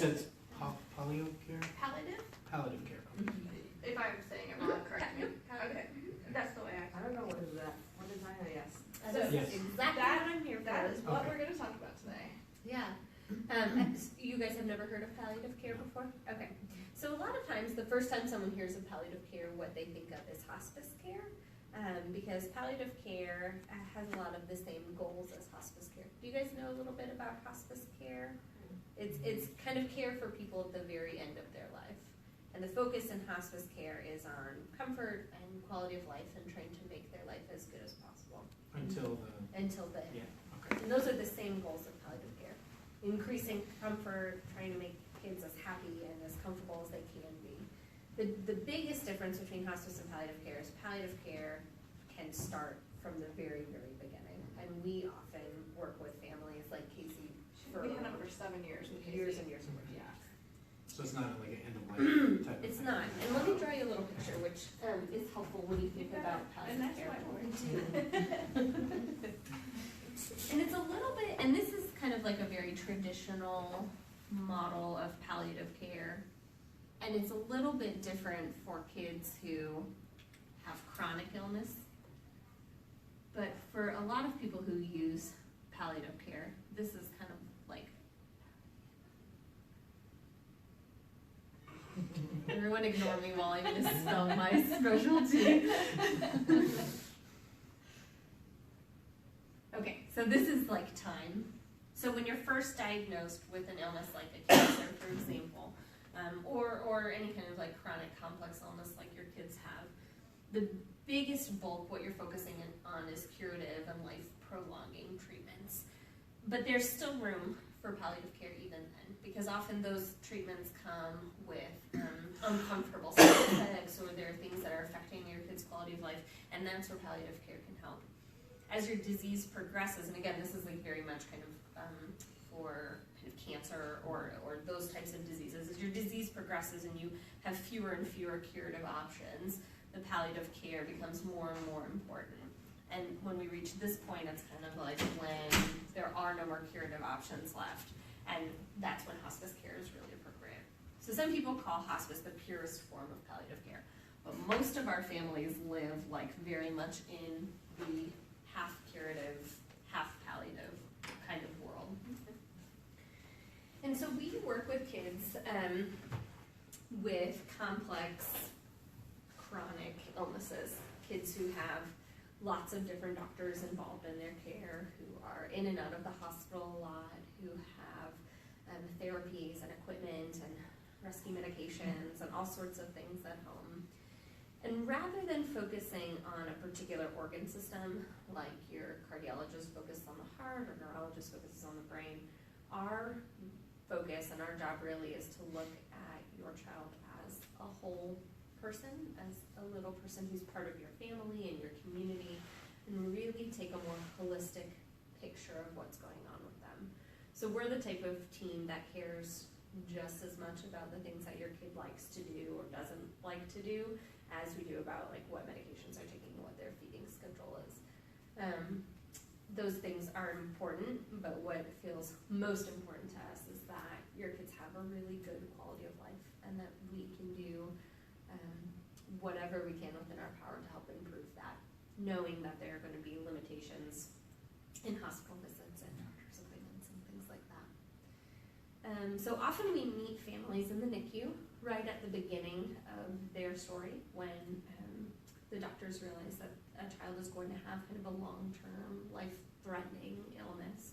It's palliative care? Palliative? Palliative care. If I'm saying it wrong, correct me. Okay, that's the way I don't know what is that. What is IIS? So Yes. Exactly that- what I'm here for. That is what Okay. we're gonna talk about today. Yeah. You guys have never heard of palliative care before? Okay. So a lot of times, the first time someone hears of palliative care, what they think of is hospice care, because palliative care has a lot of the same goals as hospice care. Do you guys know a little bit about hospice care? It's kind of care for people at the very end of their life. And the focus in hospice care is on comfort and quality of life and trying to make their life as good as possible. Until the, then. yeah, okay. And those are the same goals of palliative care. Increasing comfort, trying to make kids as happy and as comfortable as they can be. The biggest difference between hospice and palliative care is palliative care can start from the very, very beginning. And we often work with families like Casey for We had them for 7 years with Casey. years and years of work. Yeah. So it's not like an end of life type of It's thing? not. And let me draw you a little picture, which is helpful when you think about And palliative that's care. my board. And it's a little bit, and this is kind of like a very traditional model of palliative care. And it's a little bit different for kids who have chronic illness. But for a lot of people who use palliative care, this is kind of like, everyone ignore me while I misspell my specialty. Okay, so this is like time. So when you're first diagnosed with an illness like a cancer, for example, or any kind of like chronic complex illness like your kids have, the biggest bulk, what you're focusing on is curative and life-prolonging treatments. But there's still room for palliative care even then, because often those treatments come with uncomfortable side effects, or there are things that are affecting your kid's quality of life, and that's where palliative care can help. As your disease progresses, and again, this is like very much kind of for kind of cancer or those types of diseases, as your disease progresses and you have fewer and fewer curative options, the palliative care becomes more and more important. And when we reach this point, it's kind of like when there are no more curative options left, and that's when hospice care is really appropriate. So some people call hospice the purest form of palliative care, but most of our families live like very much in the half curative, half palliative kind of world. And so we work with kids with complex chronic illnesses, kids who have lots of different doctors involved in their care, who are in and out of the hospital a lot, who have therapies and equipment and rescue medications and all sorts of things at home. And rather than focusing on a particular organ system, like your cardiologist focuses on the heart or neurologist focuses on the brain, our focus and our job really is to look at your child as a whole person, as a little person who's part of your family and your community, and really take a more holistic picture of what's going on with them. So we're the type of team that cares just as much about the things that your kid likes to do or doesn't like to do as we do about like what medications they're taking and what their feeding schedule is. Those things are important, but what feels most important to us is that your kids have a really good quality of life and that we can do whatever we can within our power to help improve that, knowing that there are going to be limitations in hospital visits and doctor's appointments and things like that. So often we meet families in the NICU right at the beginning of their story when the doctors realize that a child is going to have kind of a long-term, life-threatening illness.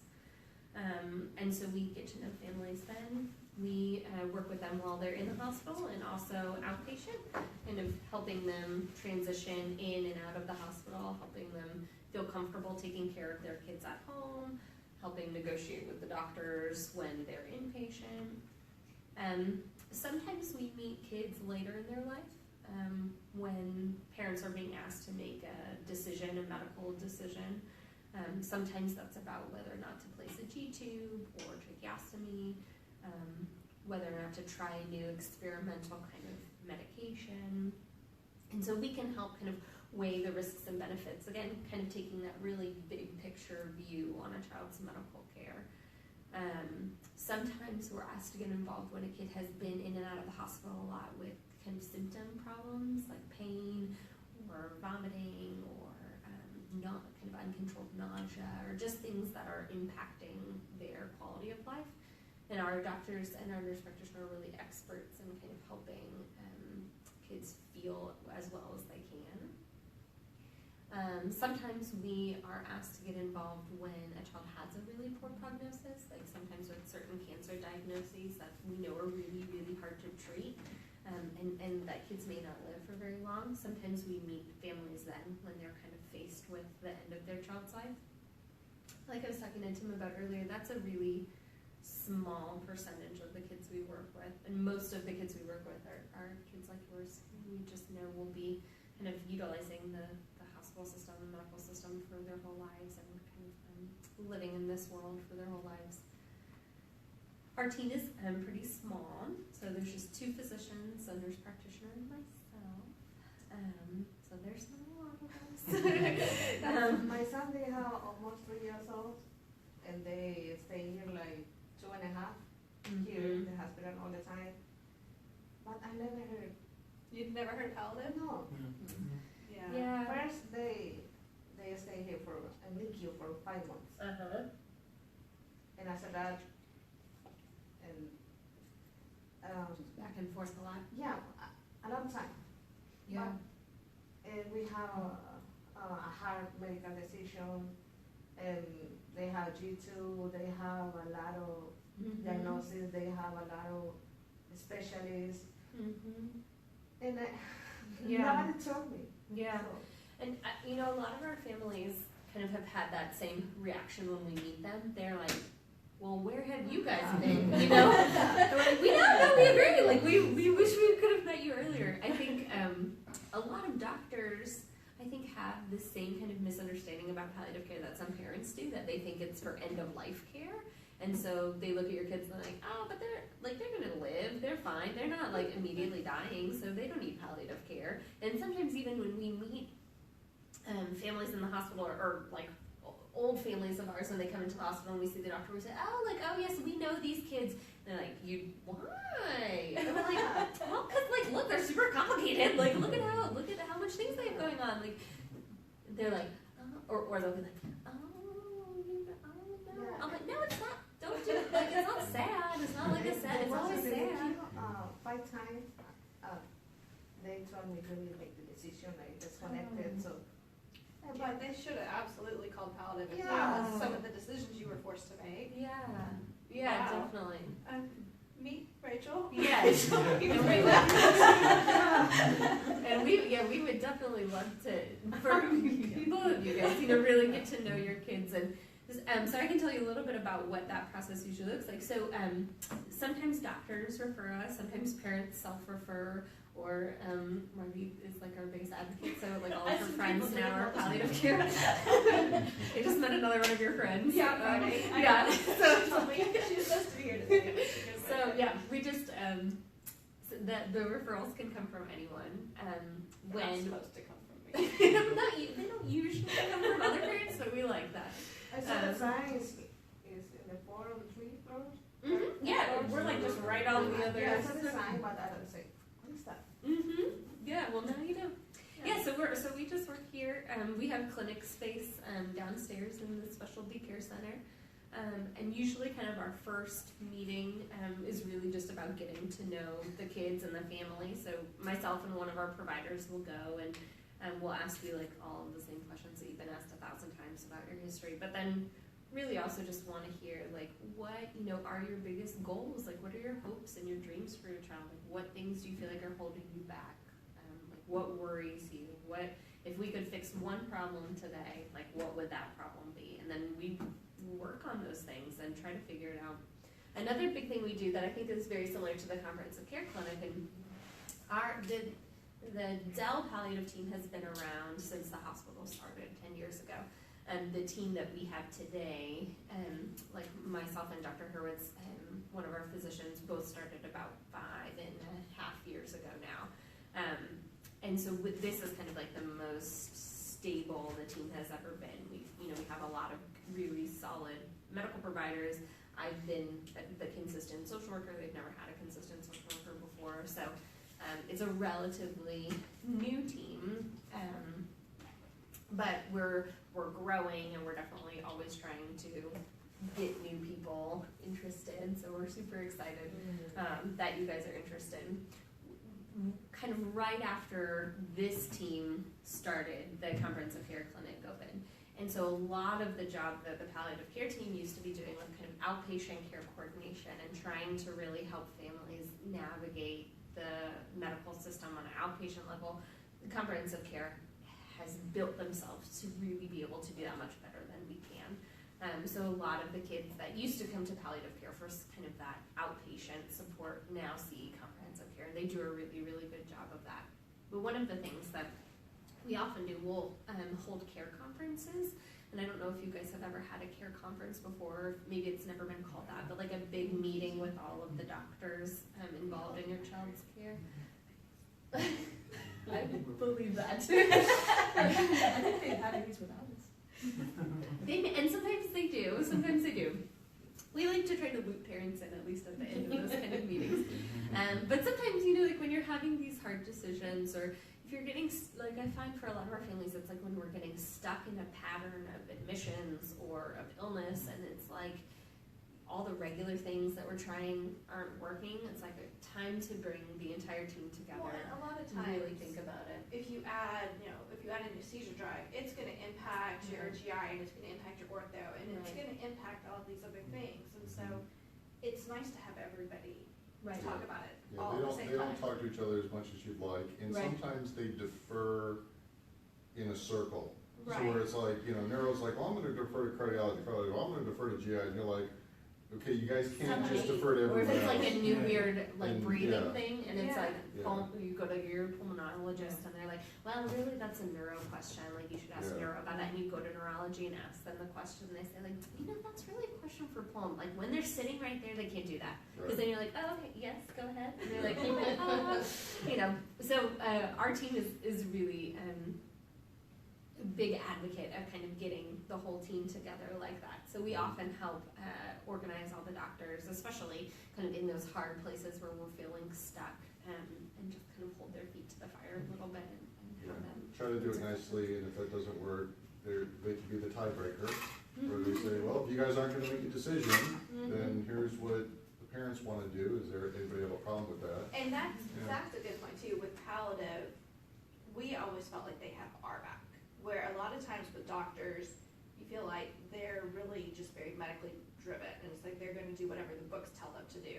And so we get to know families then. We work with them while they're in the hospital and also outpatient, kind of helping them transition in and out of the hospital, helping them feel comfortable taking care of their kids at home, helping negotiate with the doctors when they're inpatient. Sometimes we meet kids later in their life when parents are being asked to make a decision, a medical decision. Sometimes that's about whether or not to place a G-tube or tracheostomy, whether or not to try a new experimental kind of medication. And so we can help kind of weigh the risks and benefits, again, kind of taking that really big picture view on a child's medical care. Sometimes we're asked to get involved when a kid has been in and out of the hospital a lot with kind of symptom problems like pain or vomiting or not kind of uncontrolled nausea or just things that are impacting their quality of life. And our doctors and our nurse practitioner are really experts in kind of helping kids feel as well as they can. Sometimes we are asked to get involved when a child has a really poor prognosis, like sometimes with certain cancer diagnoses that we know are really, really hard to treat, and that kids may not live for very long. Sometimes we meet families then when they're kind of faced with the end of their child's life. Like I was talking to Tim about earlier, that's a really small percentage of the kids we work with, and most of the kids we work with are kids like yours. We just know will be kind of utilizing the hospital system, the medical system for their whole lives and kind of living in this world for their whole lives. Our team is pretty small, so there's just 2 physicians, a nurse practitioner, and myself. So there's not a lot of us. My son, they have almost 3 years old, and they stay here like 2.5 here in the hospital all the time. But I never heard. You've never heard Palliative? No. Yeah. First, they stay here for in NICU for 5 months, and after that, and Back and forth a lot. yeah, a long time. Yeah. And we have a hard medical decision, and they have G2, they have a lot of diagnosis, they have a lot of specialists, and nobody told me. Yeah. So, And you know, a lot of our families kind of have had that same reaction when we meet them. They're like, well, where have you guys been? You know? They're like, we don't know, we agree. Like, we wish we could have met you earlier. I think a lot of doctors, I think, have the same kind of misunderstanding about palliative care that some parents do, that they think it's for end-of-life care. And so they look at your kids and they're like, oh, but they're gonna live, they're fine, they're not like immediately dying, so they don't need palliative care. And sometimes even when we meet families in the hospital or like old families of ours, when they come into the hospital and we see the doctor, we say, oh yes, we know these kids. And they're like, why? And we're like, well, cause like, look, they're super complicated. Like, look at how much things they have going on. Like, they're like, or they'll be like, no. I'm like, no, it's not. Don't do it. Like, it's not sad. It's not like a sad. It's always sad. 5 times, they told me to really make the decision, like disconnected. So, But they should have absolutely called Palliative if Yeah. that was some of the decisions you were forced to make. Yeah, Wow. definitely. Me, Rachel? Yes. And we would definitely love to, for both of you guys, really get to know your kids. And so I can tell you a little bit about what that process usually looks like. So sometimes doctors refer us, sometimes parents self-refer, or Margie is like our biggest advocate, so like all of her friends now are palliative care. I just met another one of your friends. Yeah, Friday. Yeah. So she's supposed to be here today. So yeah, we just so the referrals can come from anyone. They're not When supposed to come from me. they don't usually come from other parents, so we like that. I saw the sign is in the 4 or 3 floors. Yeah, we're like just right on the other. Yeah, I saw the sign, but I don't say, what is that? Yeah, well now you know. Yeah, so we just work here. We have clinic space downstairs in the specialty care center. And usually kind of our first meeting is really just about getting to know the kids and the family. So myself and one of our providers will go and we'll ask you like all of the same questions that you've been asked 1,000 times about your history. But then really also just want to hear like what, are your biggest goals? Like what are your hopes and your dreams for your child? Like what things do you feel like are holding you back? Like what worries you? What, if we could fix one problem today, like what would that problem be? And then we work on those things and try to figure it out. Another big thing we do that I think is very similar to the comprehensive care clinic, and the Dell palliative team has been around since the hospital started 10 years ago. And the team that we have today, like myself and Dr. Hurwitz, one of our physicians, both started about 5.5 years ago now. And so this is kind of like the most stable the team has ever been. We have a lot of really solid medical providers. I've been the consistent social worker. They've never had a consistent social worker before, so it's a relatively new team, but we're growing, and we're definitely always trying to get new people interested. So we're super excited that you guys are interested. Kind of right after this team started, the comprehensive care clinic opened. And so a lot of the job that the palliative care team used to be doing was kind of outpatient care coordination and trying to really help families navigate the medical system on an outpatient level. The comprehensive care has built themselves to really be able to do that much better than we can. So a lot of the kids that used to come to palliative care for kind of that outpatient support now see comprehensive care. They do a really, really good job of that. But one of the things that we often do, we'll hold care conferences, and I don't know if you guys have ever had a care conference before, maybe it's never been called that, but like a big meeting with all of the doctors involved in your child's care. I believe that. I think they've had these without us. And sometimes they do. We like to try to loop parents in, at least at the end of those kind of meetings. But sometimes, like when you're having these hard decisions, or if you're getting, like I find for a lot of our families, it's like when we're getting stuck in a pattern of admissions or of illness, and it's like all the regular things that we're trying aren't working. It's like a time to bring the entire team together. Well, and a lot of and times, really think about it. if you add a new seizure drive, it's going to impact your GI, and it's going to impact your ortho, and it's going to impact all these other things. And so it's nice to have everybody talk about it all at the same They time. don't talk to each other as much as you'd like, and sometimes they defer in a circle. So where it's like, neuro's like, well, I'm going to defer to cardiology, well, I'm going to defer to GI, and you're like, okay, you guys can't just defer to Or everyone if it's else. like a new weird breathing Yeah. thing, and it's like Yeah. you go to your pulmonologist and they're like, well, really that's a neuro question, like you should ask neuro about that, and you go to neurology and ask them the question, and they say like, that's really a question for pulm. Like when they're sitting right there, they can't do that, because then you're like, oh, okay, yes, go ahead, and they're like, So our team is really a big advocate of kind of getting the whole team together like that. So we often help organize all the doctors, especially kind of in those hard places where we're feeling stuck, and just kind of hold their feet to the fire a little bit and have them. Try to do it nicely, and if that doesn't work, they can be the tiebreaker, where they say, well, if you guys aren't going to make a decision, then here's what the parents want to do. Is there anybody have a problem with that? And that's a good point too. With palliative, we always felt like they have our back. Where a lot of times with doctors, you feel like they're really just very medically driven, and it's like they're going to do whatever the books tell them to do.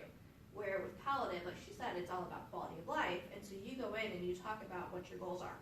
Where with palliative, like she said, it's all about quality of life, and so you go in and you talk about what your goals are.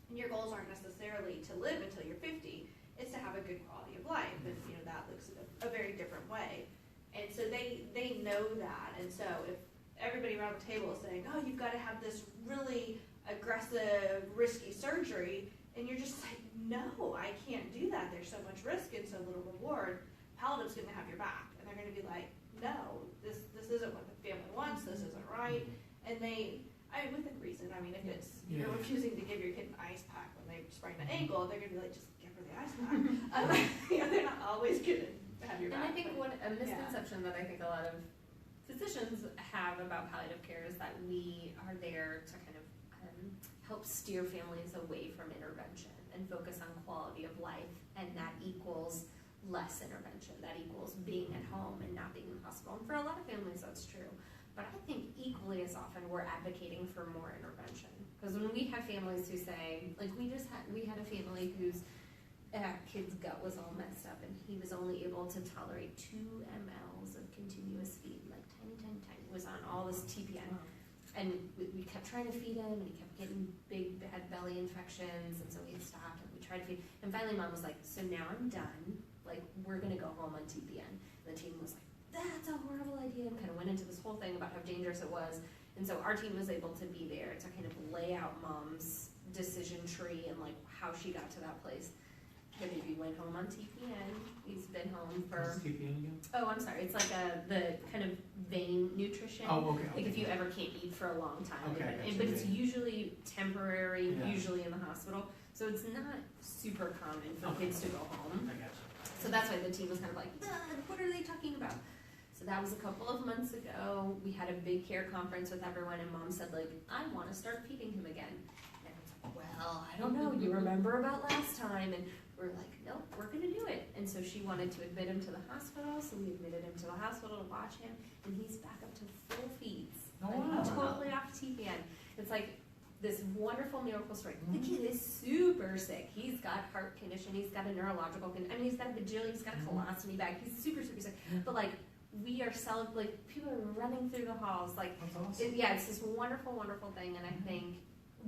And your goals aren't necessarily to live until you're 50, it's to have a good quality of life, and that looks a very different way. And so they know that, and so if everybody around the table is saying, oh, you've got to have this really aggressive, risky surgery, and you're just like, no, I can't do that. There's so much risk and so little reward. Palliative's going to have your back, and they're going to be like, no, this isn't what the family wants. This isn't right. And within reason. If it's you're refusing to give your kid an ice pack when they sprain an ankle, they're going to be like, just give her the ice pack. They're not always going to have your back. And I think a misconception that I think a lot of physicians have about palliative care is that we are there to kind of help steer families away from intervention and focus on quality of life, and that equals less intervention. That equals being at home and not being in the hospital. And for a lot of families, that's true. But I think equally as often we're advocating for more intervention. Because when we have families who say, like we had a family whose kid's gut was all messed up, and he was only able to tolerate 2 mLs of continuous feed, like tiny. He was on all this TPN. And we kept trying to feed him, and he kept getting big, bad belly infections, and so we stopped, and we tried to feed. And finally, Mom was like, so now I'm done. Like, we're going to go home on TPN. And the team was like, that's a horrible idea, and kind of went into this whole thing about how dangerous it was. And so our team was able to be there to kind of lay out Mom's decision tree and, like, how she got to that place. The baby went home on TPN. He's been home for... What's TPN again? Oh, I'm sorry. It's like the kind of vein nutrition. Oh, okay. Like if you ever can't eat for a long time. Okay, But it's usually temporary, usually in the hospital. So it's not super common for kids to go home. I gotcha. So that's why the team was kind of like, what are they talking about? So that was a couple of months ago. We had a big care conference with everyone, and Mom said, like, I want to start feeding him again. And I was like, well, I don't know. You remember about last time? And we're like, nope, we're going to do it. And so she wanted to admit him to the hospital, so we admitted him to the hospital to watch him, and he's back up to full feeds. Oh, Like, wow. totally off TPN. It's like this wonderful miracle story. The kid is super sick. He's got heart condition. He's got a neurological condition. I mean, he's got a bajillion. He's got a colostomy bag. He's super, super sick. But like, we are like, people are running through the halls. Like, That's awesome. it's this wonderful, wonderful thing. And I think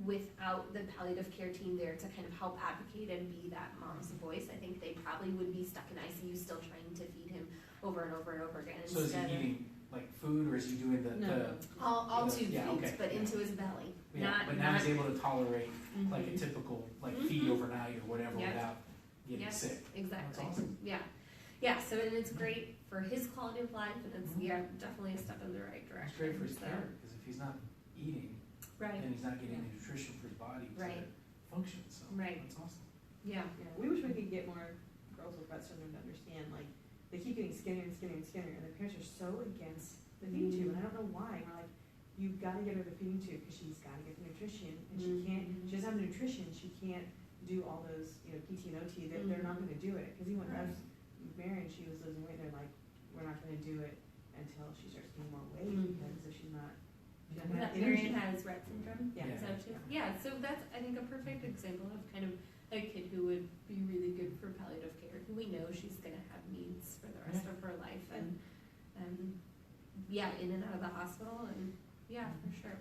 without the palliative care team there to kind of help advocate and be that mom's voice, I think they probably would be stuck in ICU still trying to feed him over and over and over again. So is he eating like food, or is he doing the all tube Yeah, feeds, okay. but into his belly. but now he's able to tolerate like a typical like feed Mhm. overnight or whatever Yep. without getting Yep. sick. Exactly. That's awesome. Yeah. So and it's great for his quality of life, and it's definitely a step in the right direction. It's great for his So, care, because if he's not eating, Right. then he's not getting the nutrition for his body to Right. function. So Right. that's awesome. Yeah. Yeah, we wish we could get more girls with Rett syndrome to understand, like, they keep getting skinnier and skinnier and skinnier, and their parents are so against the feeding tube, and I don't know why. We're like, you've gotta get her the feeding tube, because she's gotta get the nutrition, and she can't, she doesn't have the nutrition, she can't do all those, PT and OT, they're not gonna do it. Because even when I was married, she was losing weight, they're like, we're not gonna do it until she starts gaining more weight, because if she's not, she doesn't have energy. Marion has Rett syndrome. Yeah. So so that's, I think, a perfect example of kind of a kid who would be really good for palliative care, who we know she's gonna have needs for the rest of her life, and in and out of the hospital, and for sure.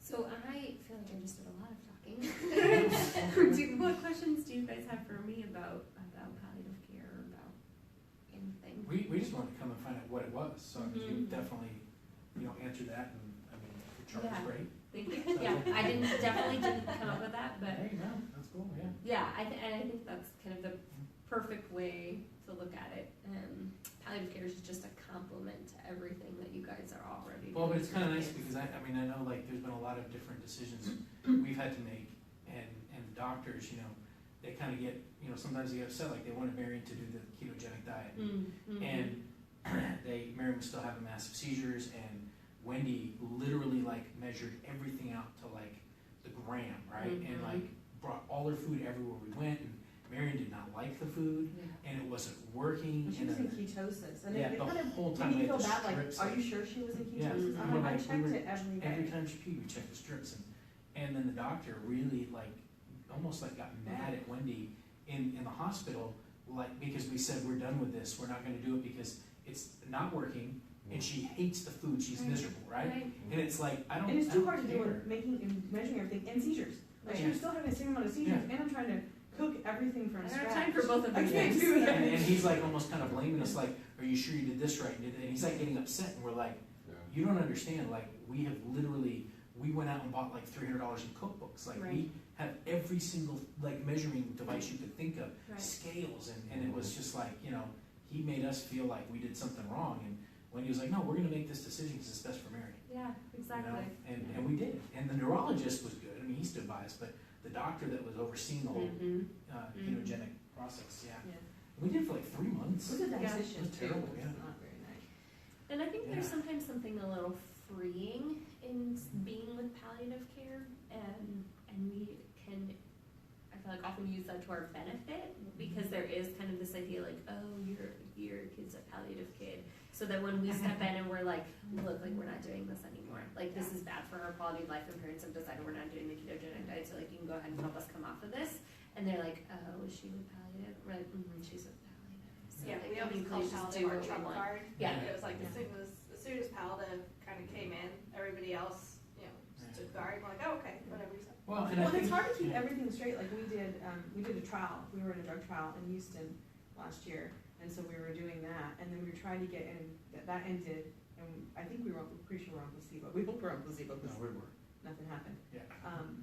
So I feel like I just did a lot of talking. What questions do you guys have for me about palliative care, or about anything? We just wanted to come and find out what it was. So I mean, you definitely answered that, and I mean the chart was great. Thank you. I definitely didn't come up with that, but Hey, no, that's cool. Yeah. I think that's kind of the perfect way to look at it. Palliative care is just a complement to everything that you guys are already doing. Well, but it's kind of nice kids. because I know like there's been a lot of different decisions we've had to make, and doctors, they kind of get, sometimes they get upset, like they wanted Marion to do the ketogenic diet, and Marion was still having massive seizures, and Wendy literally like measured everything out to like the gram, right, and like brought all her food everywhere we went, and Marion did not like the food, and it wasn't working. But she was in ketosis, and the it kind of whole time made me we feel had the bad, like, strips. are you sure she was in Yeah, ketosis? we I'm were like, I like- we checked were- it every day. Every time she peed, we checked the strips, and then the doctor really like almost like got mad at Wendy in the hospital, like because we said we're done with this, we're not going to do it because it's not working, and she hates the food, she's miserable, right? And it's like I don't. And it's I too don't hard to care. do with making and measuring everything, and seizures. Like, she was still having the same amount of seizures, and I'm trying to cook everything from I don't scratch. have time for both of I these can't things. do it. And he's like almost kind of blaming us, like, are you sure you did this right? And he's like getting upset, and we're like, you don't understand. Like, we have literally, we went out and bought like $300 in cookbooks. Like, we have every single like measuring device you could think of, scales, and it was just like, he made us feel like we did something wrong, and when he was like, no, we're going to make this decision because it's best for Mary. Yeah, exactly. And we did. And the neurologist was good. I mean, he stood by us, but the doctor that was overseeing the whole ketogenic process, we did it for like 3 months. It was a Yeah. decision, It was terrible, too. yeah. It's not very nice. And I think there's sometimes something a little freeing in being with palliative care, and we can, I feel like, often use that to our benefit, because there is kind of this idea like, oh, your kid's a palliative kid, so that when we step in and we're like, look, like, we're not doing this anymore, like, this is bad for our quality of life, and parents have decided we're not doing the ketogenic diet, so like, you can go ahead and help us come off of this, and they're like, oh, is she with palliative? We're like, she's with palliative. So Yeah, like, we can always you call please just palliative do our what we trump want? card. Yeah. It was like as soon as palliative kind of came in, everybody else, stood guard. We're like, oh, okay, whatever you said. Well, and Well, I think, it's hard to keep everything straight. Like, we did a trial. We were in a drug trial in Houston last year, and so we were doing that, and then we were trying to get in. That ended, and I think we're pretty sure we're on placebo. We hope we're on placebo no, because we were. nothing happened. Yeah.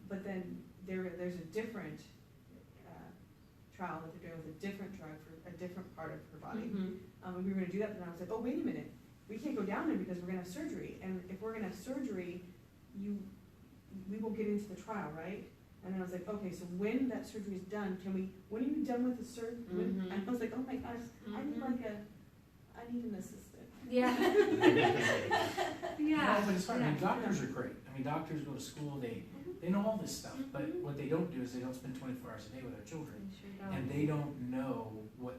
But then there's a different trial that they're doing with a different drug for a different part of her body. And we were going to do that, but I was like, oh, wait a minute. We can't go down there because we're going to have surgery. And if we're going to have surgery, we will get into the trial, right? And then I was like, okay, so when that surgery is done, when are you done with the surgery? And I was like, oh my gosh, I need like I need an assistant. Yeah. No, but it's fine. I mean, doctors are great. I mean, doctors go to school, they know all this stuff, but what they don't do is they don't spend 24 hours a day with their children. And they don't know what,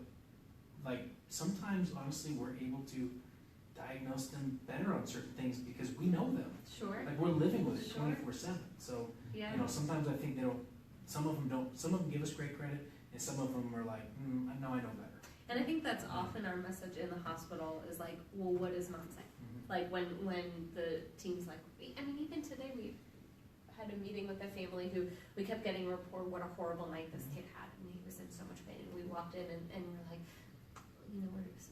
like, sometimes, honestly, we're able to diagnose them better on certain things because we know them. Sure. Like, we're living with it Sure. 24/7. So, Yeah. you know, sometimes I think they don't, some of them give us great credit, and some of them are like, I know better. And I think that's often our message in the hospital is like, well, what does mom say? Mhm. Like when the team's like, I mean, even today we had a meeting with a family who we kept getting a report what a horrible night this kid had, and he was in so much pain. And we walked in and we're like, you know,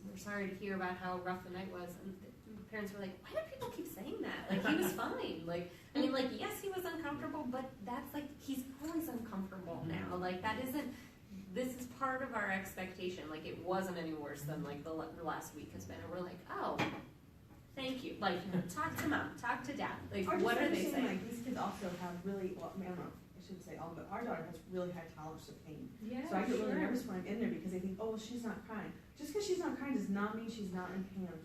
we're sorry to hear about how rough the night was. And the parents were like, why do people keep saying that? Like, he was fine. Like, I mean, like, yes, he was uncomfortable, but that's like, he's always uncomfortable now. Like, that isn't. This is part of our expectation. Like, it wasn't any worse than like the last week has been. And we're like, oh, thank you. Like, talk to mom, talk to dad. Like, what are they saying? Like, these kids also have really, well, I mean, I don't know, I shouldn't say all, but our daughter has really high tolerance to pain. Yeah, So I get really nervous when I'm in there because they think, oh, well, she's not crying. Just because she's not crying does not mean she's not in pain. Like,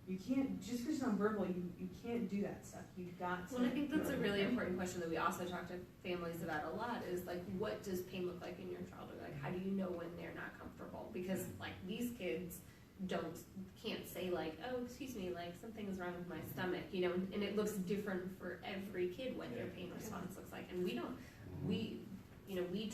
you can't, just because she's nonverbal, you can't do that stuff. You've got to. Well, I think that's a really important question that we also talk to families about a lot is like, what does pain look like in your childhood? Like, how do you know when they're not comfortable? Because like these kids can't say like, oh, excuse me, like something is wrong with my stomach, you know, and it looks different for every kid what their pain response looks like. And we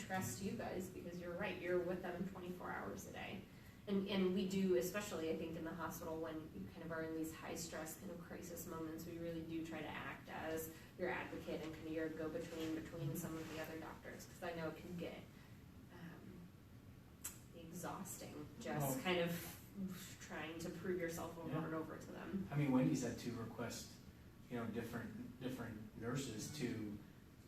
trust you guys because you're right, you're with them 24 hours a day. And we do, especially I think in the hospital when you kind of are in these high stress kind of crisis moments, we really do try to act as your advocate and kind of your go-between between some of the other doctors, because I know it can get exhausting just kind of trying to prove yourself over and over to them. I mean, Wendy's had to request, you know, different nurses to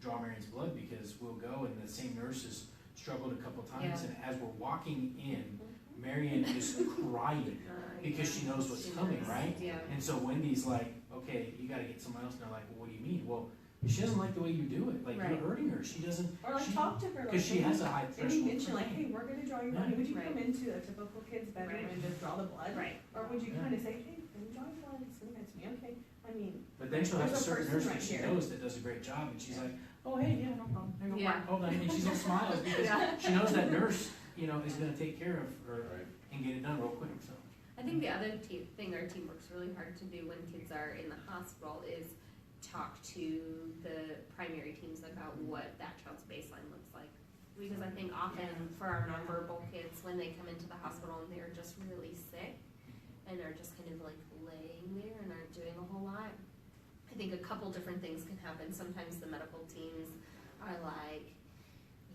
draw Marion's blood because we'll go and the same nurses struggled a couple times, and as we're walking in, Marion is crying because she knows what's coming, right? Yeah. And so Wendy's like, okay, you got to get someone else. And they're like, well, what do you mean? Well, she doesn't like the way you do it. Like, you're hurting her. She doesn't. Or like talk to her. Because she has a high threshold. And you mention like, hey, we're going to draw your blood. Would you Right. come into a typical kid's bedroom and just draw the blood? Right. Or would you kind of say, hey, let me draw your blood. It's going to me. Okay. I mean. But then she'll have a there's certain person nurse right that she here. knows that does a great job, and she's like, oh, hey, yeah, no problem. There you go. Yeah. Hold on. And she's all smiles because she knows that nurse, you know, is going to take care of her and get it done real quick. So. I think the other thing our team works really hard to do when kids are in the hospital is talk to the primary teams about what that child's baseline looks like. Because I think often for our nonverbal kids, when they come into the hospital and they're just really sick and are just kind of like laying there and aren't doing a whole lot, I think a couple different things can happen. Sometimes the medical teams are like,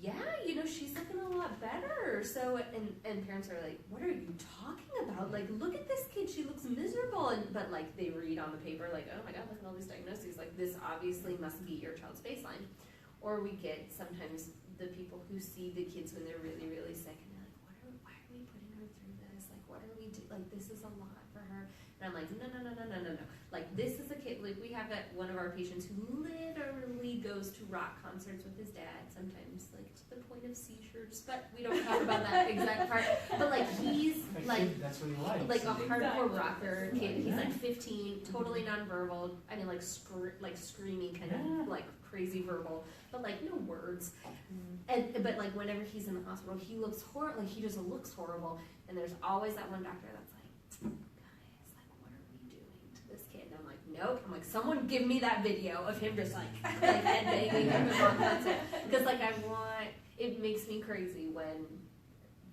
yeah, you know, she's looking a lot better. So, and parents are like, what are you talking about? Like, look at this kid, she looks miserable. But like, they read on the paper, like, oh my God, look at all these diagnoses. Like, this obviously must be your child's baseline. Or we get sometimes the people who see the kids when they're really, really sick, and they're like, why are we putting her through this? Like, what are we doing? Like, this is a lot for her. And I'm like, no. Like, this is a kid, like, we have one of our patients who literally goes to rock concerts with his dad, sometimes, like, to the point of seizures, but we don't talk about that exact part. But, like, he's, like, that's what he likes. like a hardcore rocker kid. He's, like, 15, totally nonverbal. I mean, like, screaming, kind of, like, crazy verbal, but, like, no words. But, like, whenever he's in the hospital, he looks horrible, like, he just looks horrible, and there's always that one doctor that's like, nope. I'm like, someone give me that video of him just like headbanging him on concert. Because like it makes me crazy when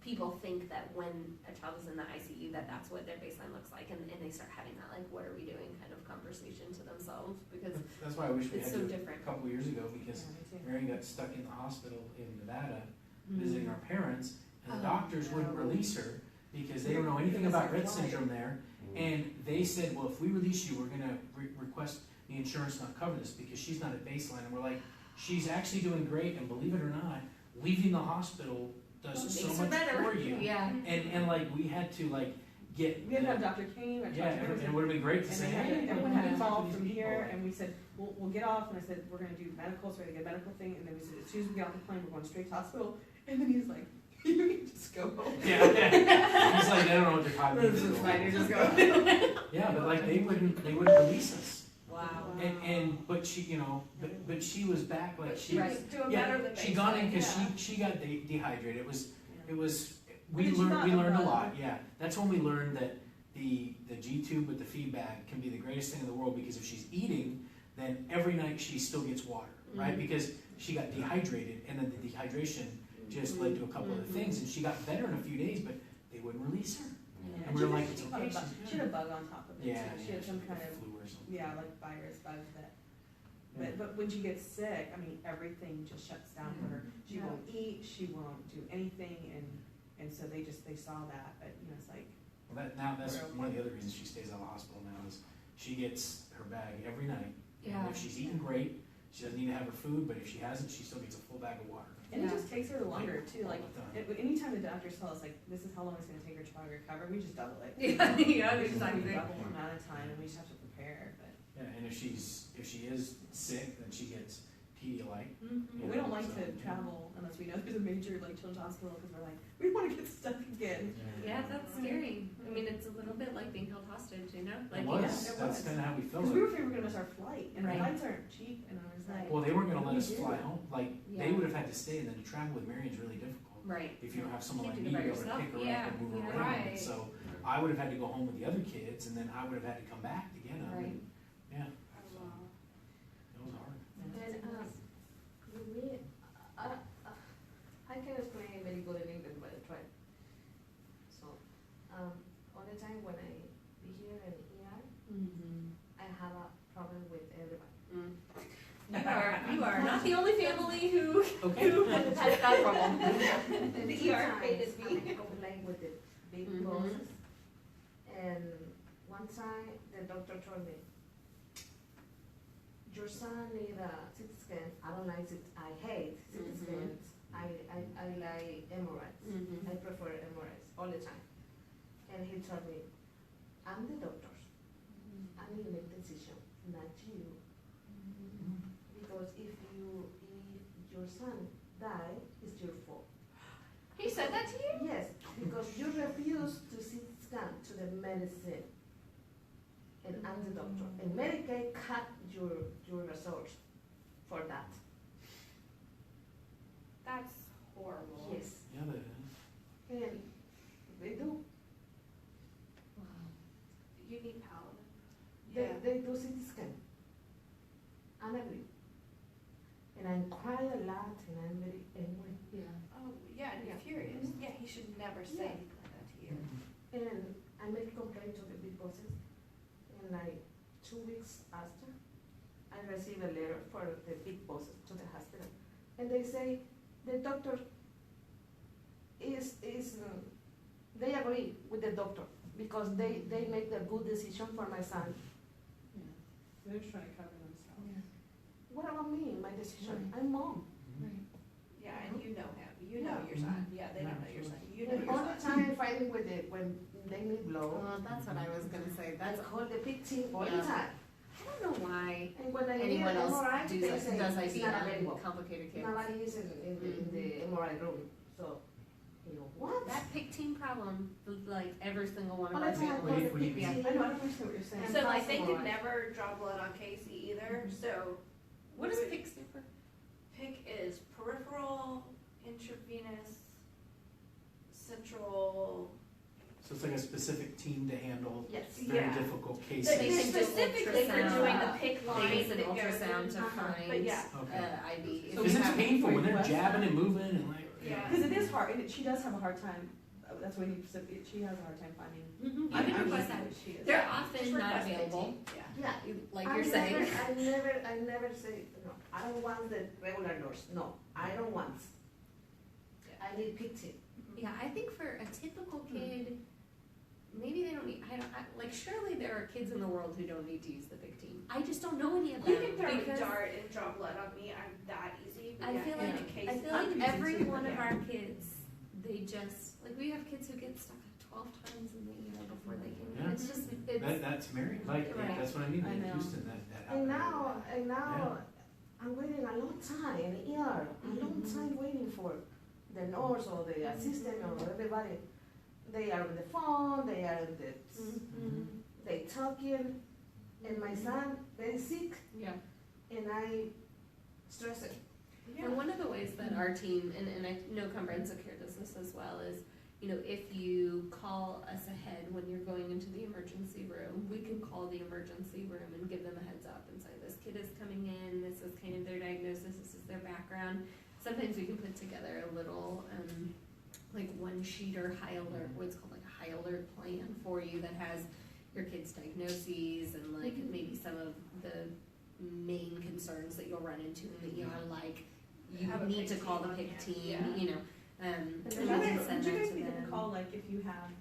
people think that when a child is in the ICU that's what their baseline looks like, and they start having that like, what are we doing kind of conversation to themselves, because that's why I wish we had so it different. a couple years ago, because Marion got stuck in the hospital in Nevada visiting our parents, and the doctors wouldn't release her because they don't know anything about Rett syndrome there. And they said, well, if we release you, we're going to request the insurance not cover this because she's not at baseline. And we're like, she's actually doing great, and believe it or not, leaving the hospital does so much for you. Yeah. And like, we had to like get... We had to have Dr. Kane. And it would have been great to say, hey, everyone had to follow from here, and we said, we'll get off, and I said, we're going to do medical, so we're going to get a medical thing, and then we said, as soon as we get off the plane, we're going straight to hospital. And then he's like, You can just go home. Yeah. He's like, I don't know what they're talking This is fine, you just go. Yeah, but like they wouldn't release us. Wow. But she, you know, but she was back, like But she she was doing better than she gone in because yeah. she got dehydrated. It was we Did she learned not we learned a know? lot. Yeah, that's when we learned that the G tube with the feed bag can be the greatest thing in the world, because if she's eating, then every night she still gets water, right? Because she got dehydrated, and then the dehydration just led to a couple other things, and she got better in a few days, but they wouldn't release her. Yeah. And we were like, it's She okay, caught a bug- she's she had a bug on top of it Yeah, too. She had some kind of, flu or something. yeah, like virus bug that. But when she gets sick, I mean, everything just shuts down for her. She Yeah. won't eat, she won't do anything, and so they saw that, but you know, it's like, Well, that's one of the other reasons she stays out of the hospital now, is she gets her bag every night. Yeah. And if she's eating great, she doesn't need to have her food, but if she hasn't, she still gets a full bag of water. and it Yeah. just takes her longer too, All like, the time. anytime the doctors tell us, like, this is how long it's gonna take her to probably recover, we just double it. Yeah, yeah, We just do exactly. double the amount of time, and we just have to prepare, but. Yeah, and if she is sick, then she gets Pedialyte. But we don't like to travel unless we know there's a major, like, children's hospital, because we're like, we wanna get stuck again. Yeah, that's scary. I mean, it's a little bit like being held hostage, you know? Like, It you was, know, it that's was. kinda how we felt. Because we were afraid we were gonna miss our flight, and Right. flights aren't cheap, and I was like. Well, they weren't gonna let us We did. fly home, like, they Yeah. would have had to stay, and then to travel with Marion's really difficult. Right. If you don't have someone Can't like do me it to by be able to yourself. pick her Yeah, up and move her yeah. around, Right. so I would have had to go home with the other kids, and then I would have had to come back to get them. Right. Yeah, Oh, wow. it was hard. And with me, I can explain very good in English, but I try. So, all the time when I be here in ER, I have a problem with everybody. You are not the only family who Okay. has that problem. The ER hated me. I complain with the big Mhm. bosses. And one time the doctor told me, your son need a CT scan. I don't like it. I hate CT Mhm. scans. I like MRIs. Mhm. I prefer MRIs all the time. And he told me, I'm the doctor. I need to make decision, not you. Because if your son die, it's your fault. He said that to you? Yes, because you refuse to CT scan to the medicine. And I'm the doctor. And Medicaid cut your results for that. That's horrible. Yes. Yeah, that is. And they do. You need Paladin. They, Yeah. they do CT scan. I'm agree. And I cry a lot and I'm very angry. Yeah. Oh, yeah, and you're Yeah. furious. Yeah, he should never say Yeah. anything like that to you. And I make complaint to the big bosses. And like 2 weeks after, I receive a letter for the big bosses to the hospital. And they say, the doctor is they agree with the doctor because they make the good decision for my son. Yeah. They're just trying to cover themselves. What about me, my decision? Right. I'm mom. Yeah, and you know him. You know your son. Yeah, they don't know your son. You know And your all the son. time fighting with it when they need blood. Well, that's what I was gonna say. I That's, call the big team all Yeah. the time. I don't know why And when I need anyone an else MRI, does they say IB it's not on available. complicated kids. Nobody is in the MRI room. So, you know, what? That pick team problem, like every single one of All our the time, families. call the What do you big mean? team. I don't understand what you're saying. So like they could Impossible. never draw blood on Casey either, so. What does would- PIC stand for? PIC is peripheral, intravenous, central. So it's like a specific team to handle Yes. very Yeah. difficult They cases. They can do specifically for ultrasound. doing the PIC line. They use an that goes ultrasound in. to Uh-huh. find But yeah. Okay. IB. So If Because you it's have- painful when they're request jabbing that. and moving and like. Yeah. Because it is hard, and she does have a hard time, that's why she has a hard time finding. Mhm, you I'm can request used to that. it, she is. They're Just often not request it, available, team. Yeah. Yeah. like you're saying. I never say, no, I don't want the regular nurse. No, I don't want. I need big team. Yeah, I think for a typical kid, maybe they don't need, like surely there are kids in the world who don't need to use the big team. I just don't know any of them. You can throw a because dart and draw blood on me, I'm that easy, but I yeah, feel in like, a case. I feel I'm like easy every too, one of yeah. our kids, they just, like we have kids who get stuck 12 times in the ER before they can, Yeah. it's just, it's. That's Mary, like, Right. that's what I mean, I in know. Houston, that And happened. now, I'm waiting a long time in ER, a long Mhm. time waiting for the nurse or the assistant or everybody, they are on the phone, they are on the, they talking, and my son very sick, Yeah. and I stress it. And one of the ways that our team, and I know comprehensive care does this as well, is, you know, if you call us ahead when you're going into the emergency room, we can call the emergency room and give them a heads up and say, this kid is coming in, this is kind of their diagnosis, this is their background. Sometimes we can put together a little, like one sheet or high alert, what's called like a high alert plan for you that has your kid's diagnoses and like maybe some of the main concerns that you'll run into in the ER, like you Have a need to PIC call the team on PIC hand. team, Yeah. you know, and Would we you can guys send that to be able to them. call, like, if you have,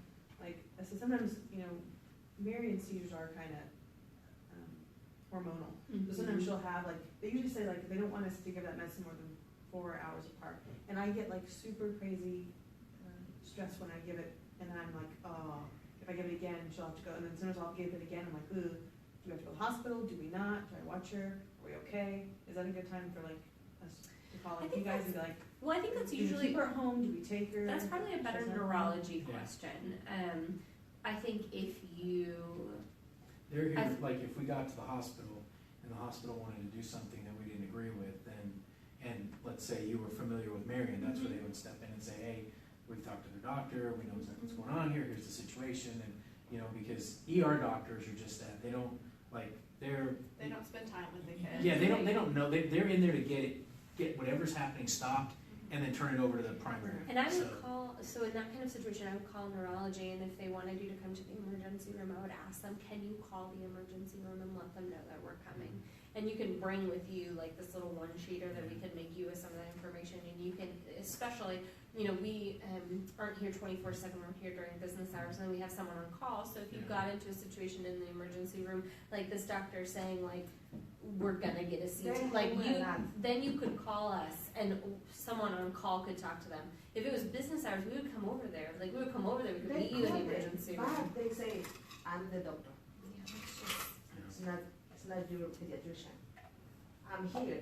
like, so sometimes, you know, Marion's seizures are kind of hormonal. So sometimes she'll have, like, they usually say, like, they don't want us to give that medicine more than 4 hours apart. And I get, like, super crazy stressed when I give it, and then I'm like, oh, if I give it again, she'll have to go. And then sometimes I'll give it again, I'm like, ooh, do we have to go to the hospital? Do we not? Do I watch her? Are we okay? Is that a good time for, like, us to call, I like, think you guys and be like, Well, I think that's do we usually, keep her at home? Do we take her? that's probably a better Does that- neurology Yeah. question. I think if you, They're here, I- like, if we got to the hospital and the hospital wanted to do something that we didn't agree with, then, and let's say you were familiar with Marion, that's where they would step in and say, hey, we've talked to the doctor, we know exactly what's going on here, here's the situation, and, you know, because ER doctors are just that, they don't, like, They don't spend time with the kids. yeah, they don't know, they're in there to get whatever's happening stopped, and then turn it over to the primary. and I would So- call, so in that kind of situation, I would call neurology, and if they wanted you to come to the emergency room, I would ask them, can you call the emergency room and let them know that we're coming? And you can bring with you like this little one-sheeter that we can make you with some of that information, and you can, especially, you know, we aren't here 24/7, we're here during business hours, and we have someone on call, so if you got into a situation in the emergency room, like this doctor saying like, we're gonna get a CT, like then you could call us and someone on call could talk to them. If it was business hours, we would come over there, we could meet you in the emergency room. But they say, I'm the doctor, Yeah, it's just- it's not your pediatrician. I'm here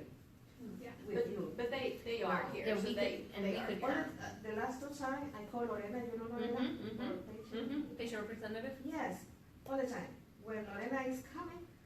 Yeah, with you. but they are here, Yeah, so we they could- and we are could- here. The last 2 times, I call Lorena, you know Lorena? Mhm, Our patient. Patient representative? Yes, all the time. When Lorena is coming,